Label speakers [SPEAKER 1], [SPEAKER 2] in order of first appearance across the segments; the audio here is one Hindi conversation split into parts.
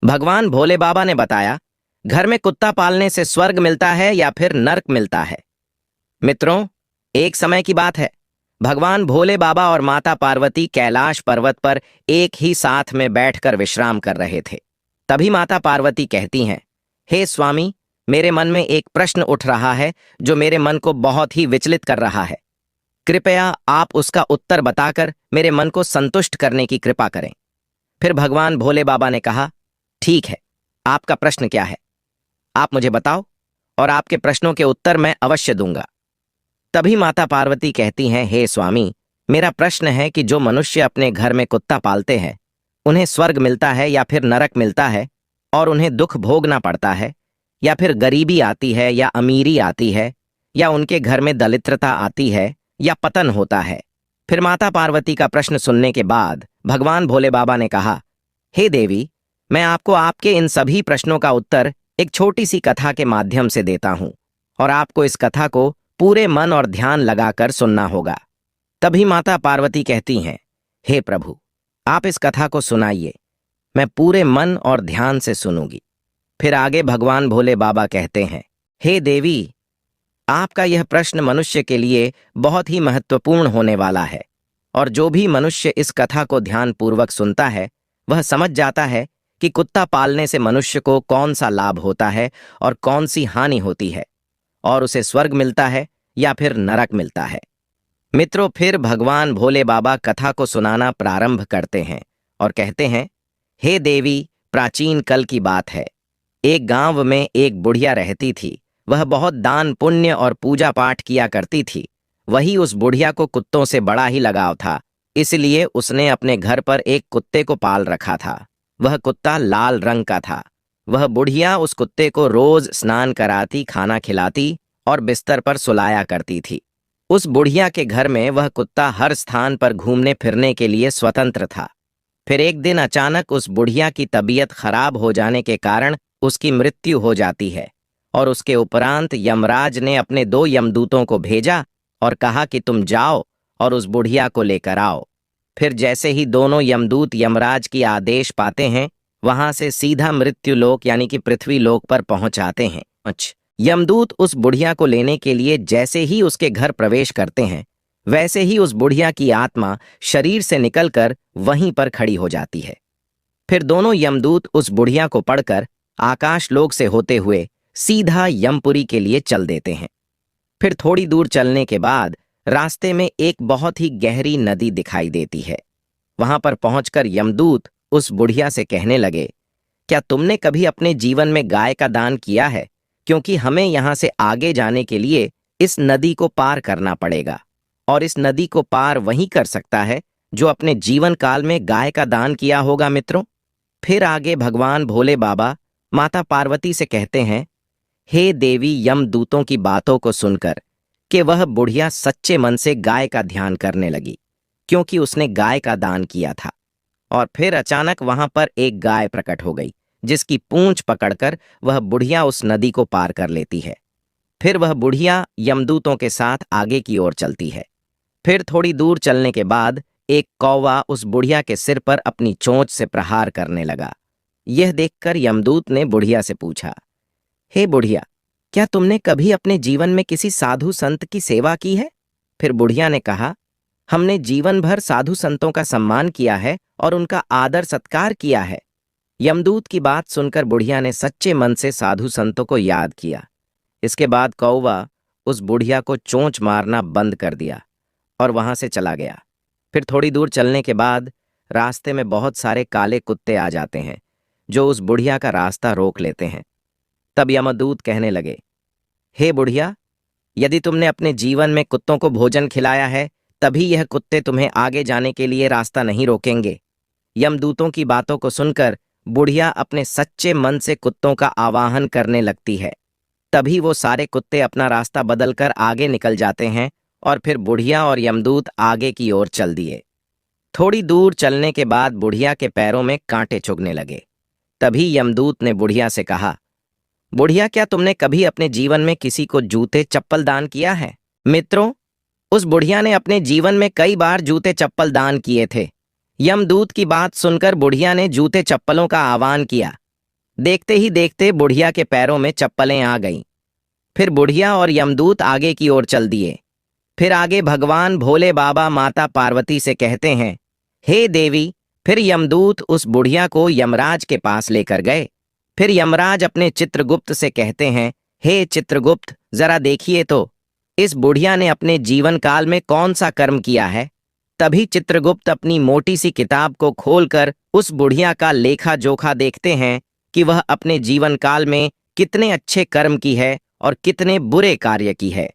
[SPEAKER 1] भगवान भोले बाबा ने बताया, घर में कुत्ता पालने से स्वर्ग मिलता है या फिर नरक मिलता है। मित्रों, एक समय की बात है, भगवान भोले बाबा और माता पार्वती कैलाश पर्वत पर एक ही साथ में बैठकर विश्राम कर रहे थे। तभी माता पार्वती कहती हैं, हे स्वामी, मेरे मन में एक प्रश्न उठ रहा है जो मेरे मन को बहुत ही विचलित कर रहा है। कृपया आप उसका उत्तर बताकर मेरे मन को संतुष्ट करने की कृपा करें। फिर भगवान भोले बाबा ने कहा, ठीक है, आपका प्रश्न क्या है? आप मुझे बताओ और आपके प्रश्नों के उत्तर मैं अवश्य दूंगा। तभी माता पार्वती कहती हैं, हे स्वामी, मेरा प्रश्न है कि जो मनुष्य अपने घर में कुत्ता पालते हैं, उन्हें स्वर्ग मिलता है या फिर नरक मिलता है, और उन्हें दुख भोगना पड़ता है, या फिर गरीबी आती है या अमीरी आती है, या उनके घर में दरिद्रता आती है या पतन होता है। फिर माता पार्वती का प्रश्न सुनने के बाद भगवान भोले बाबा ने कहा, हे देवी, मैं आपको आपके इन सभी प्रश्नों का उत्तर एक छोटी सी कथा के माध्यम से देता हूं, और आपको इस कथा को पूरे मन और ध्यान लगाकर सुनना होगा। तभी माता पार्वती कहती हैं, हे प्रभु, आप इस कथा को सुनाइए, मैं पूरे मन और ध्यान से सुनूंगी। फिर आगे भगवान भोले बाबा कहते हैं, हे देवी, आपका यह प्रश्न मनुष्य के लिए बहुत ही महत्वपूर्ण होने वाला है, और जो भी मनुष्य इस कथा को ध्यानपूर्वक सुनता है वह समझ जाता है कि कुत्ता पालने से मनुष्य को कौन सा लाभ होता है और कौन सी हानि होती है, और उसे स्वर्ग मिलता है या फिर नरक मिलता है। मित्रों, फिर भगवान भोले बाबा कथा को सुनाना प्रारंभ करते हैं और कहते हैं, हे देवी, प्राचीन कल की बात है। एक गांव में एक बुढ़िया रहती थी। वह बहुत दान पुण्य और पूजा पाठ किया करती थी। वही उस बुढ़िया को कुत्तों से बड़ा ही लगाव था, इसलिए उसने अपने घर पर एक कुत्ते को पाल रखा था। वह कुत्ता लाल रंग का था। वह बुढ़िया उस कुत्ते को रोज स्नान कराती, खाना खिलाती और बिस्तर पर सुलाया करती थी। उस बुढ़िया के घर में वह कुत्ता हर स्थान पर घूमने फिरने के लिए स्वतंत्र था। फिर एक दिन अचानक उस बुढ़िया की तबीयत खराब हो जाने के कारण उसकी मृत्यु हो जाती है, और उसके उपरांत यमराज ने अपने 2 यमदूतों को भेजा और कहा कि तुम जाओ और उस बुढ़िया को लेकर आओ। फिर जैसे ही दोनों यमदूत यमराज की आदेश पाते हैं, वहां से सीधा मृत्यु लोक यानी कि पृथ्वी लोक पर पहुंच आते हैं। यमदूत उस बुढ़िया को लेने के लिए जैसे ही उसके घर प्रवेश करते हैं, वैसे ही उस बुढ़िया की आत्मा शरीर से निकलकर वहीं पर खड़ी हो जाती है। फिर दोनों यमदूत उस बुढ़िया को पढ़कर आकाश लोक से होते हुए सीधा यमपुरी के लिए चल देते हैं। फिर थोड़ी दूर चलने के बाद रास्ते में एक बहुत ही गहरी नदी दिखाई देती है। वहां पर पहुंचकर यमदूत उस बुढ़िया से कहने लगे, क्या तुमने कभी अपने जीवन में गाय का दान किया है? क्योंकि हमें यहां से आगे जाने के लिए इस नदी को पार करना पड़ेगा, और इस नदी को पार वही कर सकता है जो अपने जीवन काल में गाय का दान किया होगा। मित्रों, फिर आगे भगवान भोले बाबा माता पार्वती से कहते हैं, हे देवी, यमदूतों की बातों को सुनकर कि वह बुढ़िया सच्चे मन से गाय का ध्यान करने लगी, क्योंकि उसने गाय का दान किया था। और फिर अचानक वहां पर एक गाय प्रकट हो गई, जिसकी पूंछ पकड़कर वह बुढ़िया उस नदी को पार कर लेती है। फिर वह बुढ़िया यमदूतों के साथ आगे की ओर चलती है। फिर थोड़ी दूर चलने के बाद एक कौवा उस बुढ़िया के सिर पर अपनी चोंच से प्रहार करने लगा। यह देखकर यमदूत ने बुढ़िया से पूछा, हे बुढ़िया, क्या तुमने कभी अपने जीवन में किसी साधु संत की सेवा की है? फिर बुढ़िया ने कहा, हमने जीवन भर साधु संतों का सम्मान किया है और उनका आदर सत्कार किया है। यमदूत की बात सुनकर बुढ़िया ने सच्चे मन से साधु संतों को याद किया। इसके बाद कौवा उस बुढ़िया को चोंच मारना बंद कर दिया और वहां से चला गया। फिर थोड़ी दूर चलने के बाद रास्ते में बहुत सारे काले कुत्ते आ जाते हैं, जो उस बुढ़िया का रास्ता रोक लेते हैं। तब यमदूत कहने लगे, हे बुढ़िया, यदि तुमने अपने जीवन में कुत्तों को भोजन खिलाया है, तभी यह कुत्ते तुम्हें आगे जाने के लिए रास्ता नहीं रोकेंगे। यमदूतों की बातों को सुनकर बुढ़िया अपने सच्चे मन से कुत्तों का आवाहन करने लगती है। तभी वो सारे कुत्ते अपना रास्ता बदलकर आगे निकल जाते हैं, और फिर बुढ़िया और यमदूत आगे की ओर चल दिए। थोड़ी दूर चलने के बाद बुढ़िया के पैरों में कांटे चुभने लगे। तभी यमदूत ने बुढ़िया से कहा, बुढ़िया, क्या तुमने कभी अपने जीवन में किसी को जूते चप्पल दान किया है? मित्रों, उस बुढ़िया ने अपने जीवन में कई बार जूते चप्पल दान किए थे। यमदूत की बात सुनकर बुढ़िया ने जूते चप्पलों का आह्वान किया। देखते ही देखते बुढ़िया के पैरों में चप्पलें आ गईं। फिर बुढ़िया और यमदूत आगे की ओर चल दिए। फिर आगे भगवान भोले बाबा माता पार्वती से कहते हैं, हे देवी। फिर यमदूत उस बुढ़िया को यमराज के पास लेकर गए। फिर यमराज अपने चित्रगुप्त से कहते हैं, हे चित्रगुप्त, जरा देखिए तो इस बुढ़िया ने अपने जीवन काल में कौन सा कर्म किया है। तभी चित्रगुप्त अपनी मोटी सी किताब को खोलकर उस बुढ़िया का लेखा जोखा देखते हैं कि वह अपने जीवन काल में कितने अच्छे कर्म की है और कितने बुरे कार्य की है।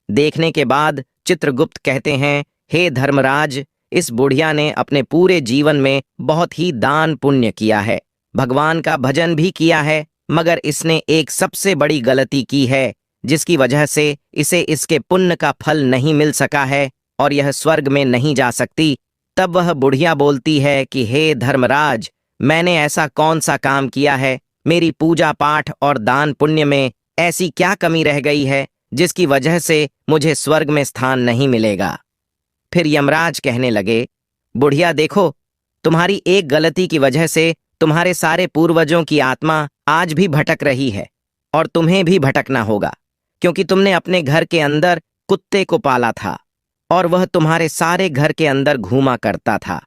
[SPEAKER 1] देखने के बाद चित्रगुप्त कहते हैं, हे धर्मराज, इस बुढ़िया ने अपने पूरे जीवन में बहुत ही दान पुण्य किया है, भगवान का भजन भी किया है, मगर इसने एक सबसे बड़ी गलती की है जिसकी वजह से इसे इसके पुण्य का फल नहीं मिल सका है और यह स्वर्ग में नहीं जा सकती। तब वह बुढ़िया बोलती है कि हे धर्मराज, मैंने ऐसा कौन सा काम किया है, मेरी पूजा पाठ और दान पुण्य में ऐसी क्या कमी रह गई है जिसकी वजह से मुझे स्वर्ग में स्थान नहीं मिलेगा। फिर यमराज कहने लगे, बुढ़िया देखो, तुम्हारी एक गलती की वजह से तुम्हारे सारे पूर्वजों की आत्मा आज भी भटक रही है और तुम्हें भी भटकना होगा, क्योंकि तुमने अपने घर के अंदर कुत्ते को पाला था और वह तुम्हारे सारे घर के अंदर घूमा करता था।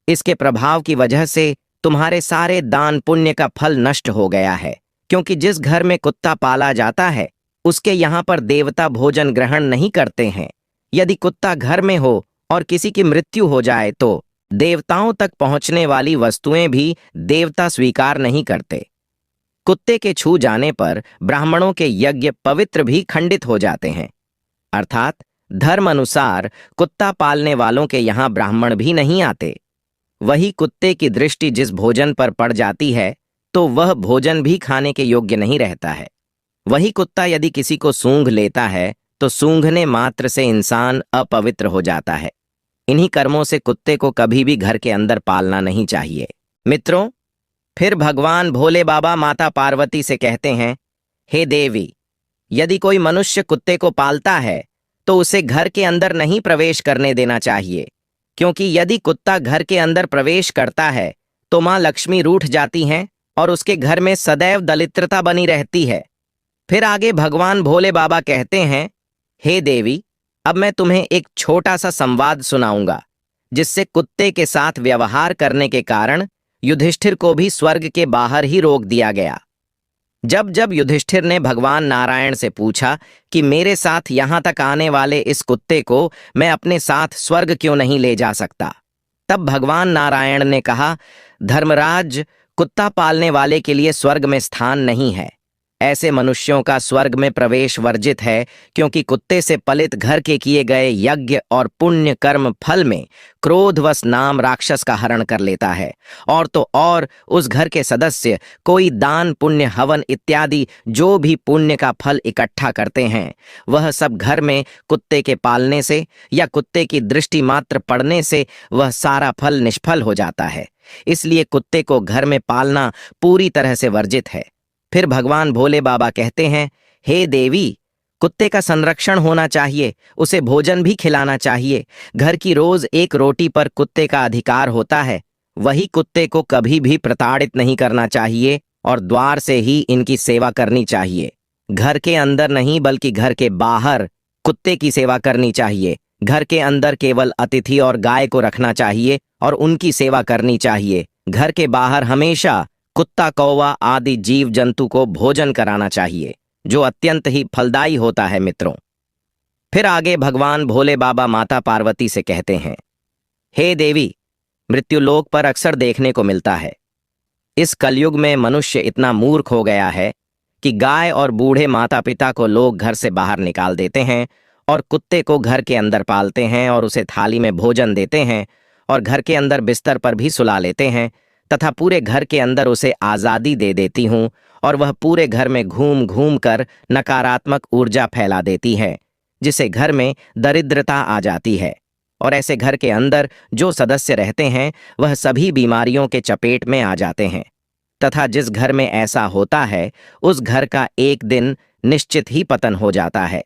[SPEAKER 1] इसके प्रभाव की वजह से तुम्हारे सारे दान पुण्य का फल नष्ट हो गया है, क्योंकि जिस घर में कुत्ता पाला जाता है उसके यहाँ पर देवता भोजन ग्रहण नहीं करते हैं। यदि कुत्ता घर में हो और किसी की मृत्यु हो जाए तो देवताओं तक पहुंचने वाली वस्तुएं भी देवता स्वीकार नहीं करते। कुत्ते के छू जाने पर ब्राह्मणों के यज्ञ पवित्र भी खंडित हो जाते हैं। अर्थात धर्म अनुसार कुत्ता पालने वालों के यहाँ ब्राह्मण भी नहीं आते। वही कुत्ते की दृष्टि जिस भोजन पर पड़ जाती है तो वह भोजन भी खाने के योग्य नहीं रहता है। वही कुत्ता यदि किसी को सूंघ लेता है तो सूंघने मात्र से इंसान अपवित्र हो जाता है। इन्हीं कर्मों से कुत्ते को कभी भी घर के अंदर पालना नहीं चाहिए। मित्रों, फिर भगवान भोले बाबा माता पार्वती से कहते हैं, हे देवी, यदि कोई मनुष्य कुत्ते को पालता है तो उसे घर के अंदर नहीं प्रवेश करने देना चाहिए, क्योंकि यदि कुत्ता घर के अंदर प्रवेश करता है तो मां लक्ष्मी रूठ जाती हैं और उसके घर में सदैव दरिद्रता बनी रहती है। फिर आगे भगवान भोले बाबा कहते हैं, हे देवी, अब मैं तुम्हें एक छोटा सा संवाद सुनाऊंगा जिससे कुत्ते के साथ व्यवहार करने के कारण युधिष्ठिर को भी स्वर्ग के बाहर ही रोक दिया गया। जब जब युधिष्ठिर ने भगवान नारायण से पूछा कि मेरे साथ यहां तक आने वाले इस कुत्ते को मैं अपने साथ स्वर्ग क्यों नहीं ले जा सकता, तब भगवान नारायण ने कहा, धर्मराज, कुत्ता पालने वाले के लिए स्वर्ग में स्थान नहीं है। ऐसे मनुष्यों का स्वर्ग में प्रवेश वर्जित है, क्योंकि कुत्ते से पलित घर के किए गए यज्ञ और पुण्य कर्म फल में क्रोधवश नाम राक्षस का हरण कर लेता है, और तो और उस घर के सदस्य कोई दान पुण्य हवन इत्यादि जो भी पुण्य का फल इकट्ठा करते हैं वह सब घर में कुत्ते के पालने से या कुत्ते की दृष्टि मात्र पड़ने से वह सारा फल निष्फल हो जाता है। इसलिए कुत्ते को घर में पालना पूरी तरह से वर्जित है। फिर भगवान भोले बाबा कहते हैं, हे देवी, कुत्ते का संरक्षण होना चाहिए, उसे भोजन भी खिलाना चाहिए। घर की रोज एक रोटी पर कुत्ते का अधिकार होता है। वही कुत्ते को कभी भी प्रताड़ित नहीं करना चाहिए और द्वार से ही इनकी सेवा करनी चाहिए। घर के अंदर नहीं बल्कि घर के बाहर कुत्ते की सेवा करनी चाहिए। घर के अंदर केवल अतिथि और गाय को रखना चाहिए और उनकी सेवा करनी चाहिए। घर के बाहर हमेशा कुत्ता, कौवा आदि जीव जंतु को भोजन कराना चाहिए, जो अत्यंत ही फलदायी होता है। मित्रों, फिर आगे भगवान भोले बाबा माता पार्वती से कहते हैं, हे देवी, मृत्युलोक पर अक्सर देखने को मिलता है। इस कलयुग में मनुष्य इतना मूर्ख हो गया है कि गाय और बूढ़े माता पिता को लोग घर से बाहर निकाल देते हैं और कुत्ते को घर के अंदर पालते हैं और उसे थाली में भोजन देते हैं और घर के अंदर बिस्तर पर भी सुला लेते हैं तथा पूरे घर के अंदर उसे आज़ादी दे देती हूँ और वह पूरे घर में घूम घूम कर नकारात्मक ऊर्जा फैला देती है, जिससे घर में दरिद्रता आ जाती है। और ऐसे घर के अंदर जो सदस्य रहते हैं वह सभी बीमारियों के चपेट में आ जाते हैं तथा जिस घर में ऐसा होता है उस घर का एक दिन निश्चित ही पतन हो जाता है।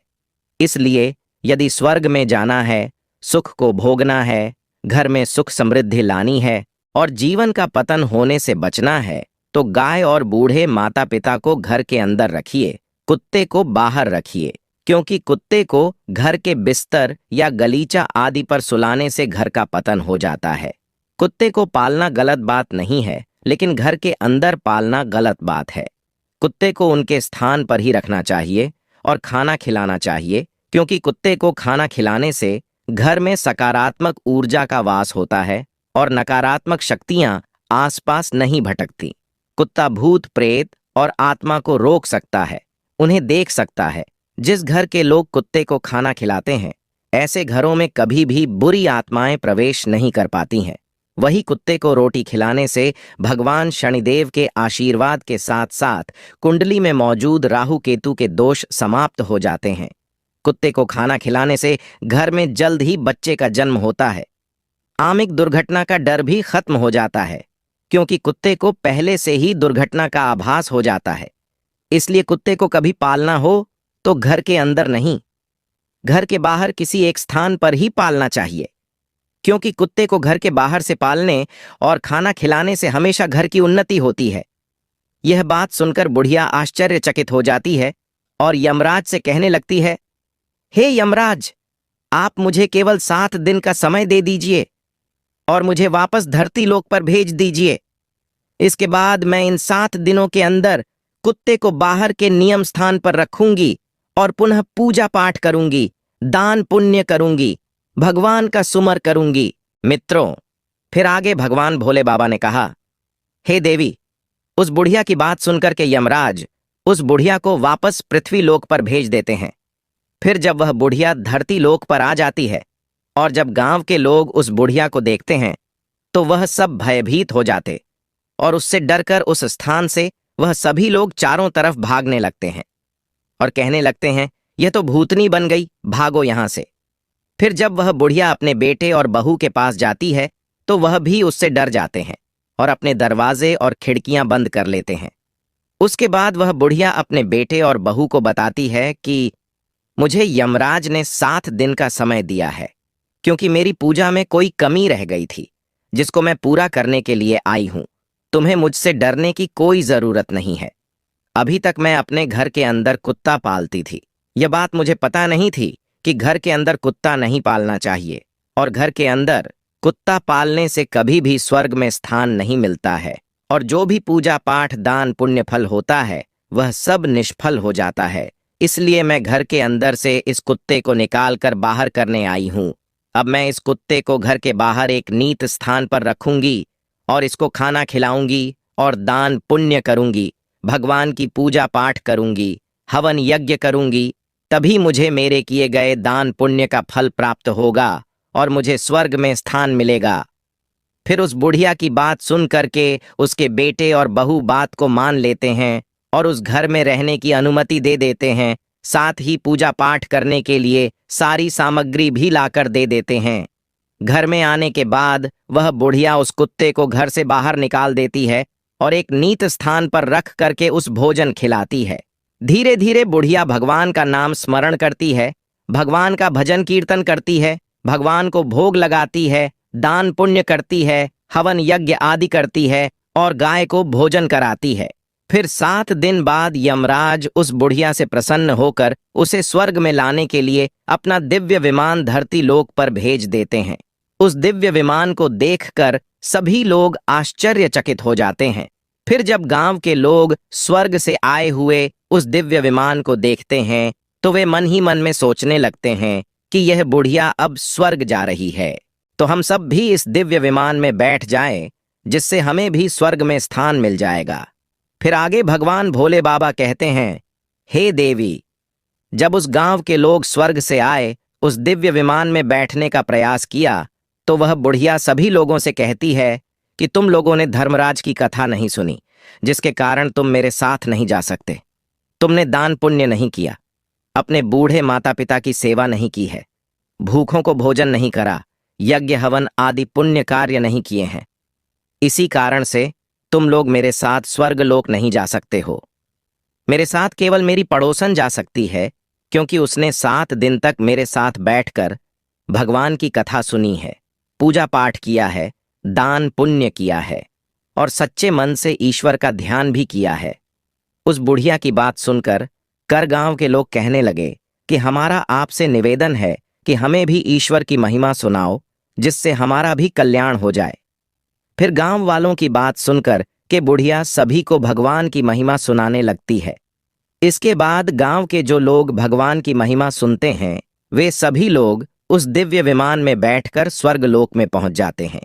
[SPEAKER 1] इसलिए यदि स्वर्ग में जाना है, सुख को भोगना है, घर में सुख समृद्धि लानी है और जीवन का पतन होने से बचना है तो गाय और बूढ़े माता पिता को घर के अंदर रखिए, कुत्ते को बाहर रखिए, क्योंकि कुत्ते को घर के बिस्तर या गलीचा आदि पर सुलाने से घर का पतन हो जाता है। कुत्ते को पालना गलत बात नहीं है, लेकिन घर के अंदर पालना गलत बात है। कुत्ते को उनके स्थान पर ही रखना चाहिए और खाना खिलाना चाहिए, क्योंकि कुत्ते को खाना खिलाने से घर में सकारात्मक ऊर्जा का वास होता है और नकारात्मक शक्तियां आसपास नहीं भटकती। कुत्ता भूत प्रेत और आत्मा को रोक सकता है, उन्हें देख सकता है। जिस घर के लोग कुत्ते को खाना खिलाते हैं, ऐसे घरों में कभी भी बुरी आत्माएं प्रवेश नहीं कर पाती हैं। वही कुत्ते को रोटी खिलाने से भगवान शनिदेव के आशीर्वाद के साथ साथ कुंडली में मौजूद राहु केतु के दोष समाप्त हो जाते हैं। कुत्ते को खाना खिलाने से घर में जल्द ही बच्चे का जन्म होता है। आमिक दुर्घटना का डर भी खत्म हो जाता है, क्योंकि कुत्ते को पहले से ही दुर्घटना का आभास हो जाता है। इसलिए कुत्ते को कभी पालना हो तो घर के अंदर नहीं, घर के बाहर किसी एक स्थान पर ही पालना चाहिए, क्योंकि कुत्ते को घर के बाहर से पालने और खाना खिलाने से हमेशा घर की उन्नति होती है। यह बात सुनकर बुढ़िया आश्चर्यचकित हो जाती है और यमराज से कहने लगती है, हे यमराज, आप मुझे केवल 7 दिन का समय दे दीजिए और मुझे वापस धरती लोक पर भेज दीजिए। इसके बाद मैं इन 7 दिनों के अंदर कुत्ते को बाहर के नियम स्थान पर रखूंगी और पुनः पूजा पाठ करूंगी, दान पुण्य करूंगी, भगवान का सुमर करूंगी। मित्रों, फिर आगे भगवान भोले बाबा ने कहा, हे देवी, उस बुढ़िया की बात सुनकर के यमराज उस बुढ़िया को वापस पृथ्वी लोक पर भेज देते हैं। फिर जब वह बुढ़िया धरती लोक पर आ जाती है और जब गांव के लोग उस बुढ़िया को देखते हैं, तो वह सब भयभीत हो जाते और उससे डरकर उस स्थान से वह सभी लोग चारों तरफ भागने लगते हैं और कहने लगते हैं, यह तो भूतनी बन गई, भागो यहां से। फिर जब वह बुढ़िया अपने बेटे और बहू के पास जाती है, तो वह भी उससे डर जाते हैं और अपने दरवाजे और खिड़कियां बंद कर लेते हैं। उसके बाद वह बुढ़िया अपने बेटे और बहू को बताती है कि मुझे यमराज ने 7 दिन का समय दिया है, क्योंकि मेरी पूजा में कोई कमी रह गई थी, जिसको मैं पूरा करने के लिए आई हूं। तुम्हें मुझसे डरने की कोई जरूरत नहीं है। अभी तक मैं अपने घर के अंदर कुत्ता पालती थी। यह बात मुझे पता नहीं थी कि घर के अंदर कुत्ता नहीं पालना चाहिए और घर के अंदर कुत्ता पालने से कभी भी स्वर्ग में स्थान नहीं मिलता है और जो भी पूजा पाठ दान पुण्य फल होता है वह सब निष्फल हो जाता है। इसलिए मैं घर के अंदर से इस कुत्ते को निकाल कर बाहर करने आई हूं। अब मैं इस कुत्ते को घर के बाहर एक नीत स्थान पर रखूंगी और इसको खाना खिलाऊंगी और दान पुण्य करूंगी, भगवान की पूजा पाठ करूंगी, हवन यज्ञ करूंगी। तभी मुझे मेरे किए गए दान पुण्य का फल प्राप्त होगा और मुझे स्वर्ग में स्थान मिलेगा। फिर उस बुढ़िया की बात सुन करके उसके बेटे और बहू बात को मान लेते हैं और उस घर में रहने की अनुमति दे देते हैं। साथ ही पूजा पाठ करने के लिए सारी सामग्री भी लाकर दे देते हैं। घर में आने के बाद वह बुढ़िया उस कुत्ते को घर से बाहर निकाल देती है और एक नीत स्थान पर रख करके उस भोजन खिलाती है। धीरे धीरे बुढ़िया भगवान का नाम स्मरण करती है, भगवान का भजन कीर्तन करती है, भगवान को भोग लगाती है, दान पुण्य करती है, हवन यज्ञ आदि करती है और गाय को भोजन कराती है। फिर 7 दिन बाद यमराज उस बुढ़िया से प्रसन्न होकर उसे स्वर्ग में लाने के लिए अपना दिव्य विमान धरती लोक पर भेज देते हैं। उस दिव्य विमान को देखकर सभी लोग आश्चर्यचकित हो जाते हैं। फिर जब गांव के लोग स्वर्ग से आए हुए उस दिव्य विमान को देखते हैं, तो वे मन ही मन में सोचने लगते हैं कि यह बुढ़िया अब स्वर्ग जा रही है, तो हम सब भी इस दिव्य विमान में बैठ जाएं, जिससे हमें भी स्वर्ग में स्थान मिल जाएगा। फिर आगे भगवान भोले बाबा कहते हैं, हे देवी, जब उस गांव के लोग स्वर्ग से आए, उस दिव्य विमान में बैठने का प्रयास किया, तो वह बुढ़िया सभी लोगों से कहती है कि तुम लोगों ने धर्मराज की कथा नहीं सुनी, जिसके कारण तुम मेरे साथ नहीं जा सकते। तुमने दान पुण्य नहीं किया, अपने बूढ़े माता पिता की सेवा नहीं की है, भूखों को भोजन नहीं करा, यज्ञ हवन आदि पुण्य कार्य नहीं किए हैं। इसी कारण से तुम लोग मेरे साथ स्वर्ग लोक नहीं जा सकते हो। मेरे साथ केवल मेरी पड़ोसन जा सकती है, क्योंकि उसने 7 दिन तक मेरे साथ बैठकर भगवान की कथा सुनी है, पूजा पाठ किया है, दान पुण्य किया है। और सच्चे मन से ईश्वर का ध्यान भी किया है। उस बुढ़िया की बात सुनकर कर गांव के लोग कहने लगे कि हमारा आपसे निवेदन है कि हमें भी ईश्वर की महिमा सुनाओ, जिससे हमारा भी कल्याण हो जाए। फिर गांव वालों की बात सुनकर के बुढ़िया सभी को भगवान की महिमा सुनाने लगती है। इसके बाद गांव के जो लोग भगवान की महिमा सुनते हैं, वे सभी लोग उस दिव्य विमान में बैठकर स्वर्गलोक में पहुंच जाते हैं।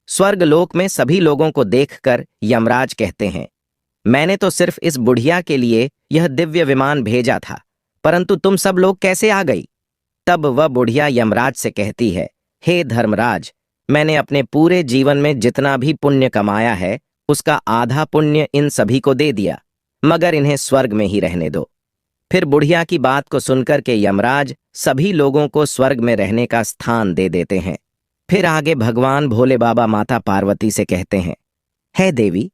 [SPEAKER 1] स्वर्गलोक में सभी लोगों को देखकर यमराज कहते हैं, मैंने तो सिर्फ इस बुढ़िया के लिए यह दिव्य विमान भेजा था, परंतु तुम सब लोग कैसे आ गई? तब वह बुढ़िया यमराज से कहती है, हे धर्मराज, मैंने अपने पूरे जीवन में जितना भी पुण्य कमाया है, उसका आधा पुण्य इन सभी को दे दिया, मगर इन्हें स्वर्ग में ही रहने दो। फिर बुढ़िया की बात को सुनकर के यमराज सभी लोगों को स्वर्ग में रहने का स्थान दे देते हैं। फिर आगे भगवान भोले बाबा माता पार्वती से कहते हैं, हे देवी,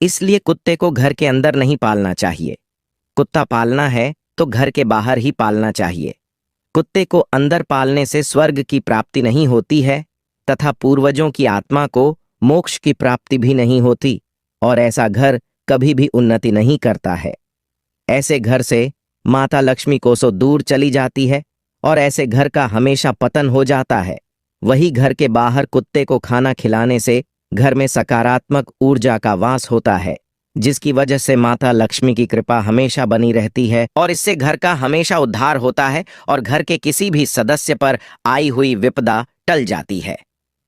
[SPEAKER 1] इसलिए कुत्ते को घर के अंदर नहीं पालना चाहिए। कुत्ता पालना है तो घर के बाहर ही पालना चाहिए। कुत्ते को अंदर पालने से स्वर्ग की प्राप्ति नहीं होती है तथा पूर्वजों की आत्मा को मोक्ष की प्राप्ति भी नहीं होती, और ऐसा घर कभी भी उन्नति नहीं करता है। ऐसे घर से माता लक्ष्मी कोसों दूर चली जाती है और ऐसे घर का हमेशा पतन हो जाता है। वही घर के बाहर कुत्ते को खाना खिलाने से घर में सकारात्मक ऊर्जा का वास होता है, जिसकी वजह से माता लक्ष्मी की कृपा हमेशा बनी रहती है और इससे घर का हमेशा उद्धार होता है और घर के किसी भी सदस्य पर आई हुई विपदा टल जाती है।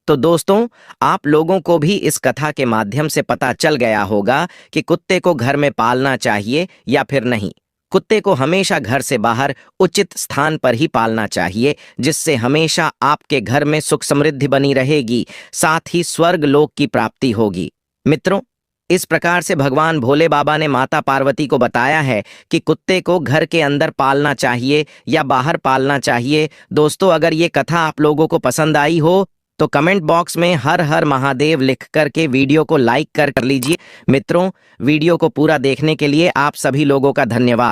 [SPEAKER 1] तो दोस्तों, आप लोगों को भी इस कथा के माध्यम से पता चल गया होगा कि कुत्ते को घर में पालना चाहिए या फिर नहीं। कुत्ते को हमेशा घर से बाहर उचित स्थान पर ही पालना चाहिए, जिससे हमेशा आपके घर में सुख समृद्धि बनी रहेगी, साथ ही स्वर्ग लोक की प्राप्ति होगी। मित्रों, इस प्रकार से भगवान भोले बाबा ने माता पार्वती को बताया है कि कुत्ते को घर के अंदर पालना चाहिए या बाहर पालना चाहिए। दोस्तों, अगर ये कथा आप लोगों को पसंद आई हो तो कमेंट बॉक्स में हर हर महादेव लिख करके वीडियो को लाइक कर लीजिए। मित्रों, वीडियो को पूरा देखने के लिए आप सभी लोगों का धन्यवाद।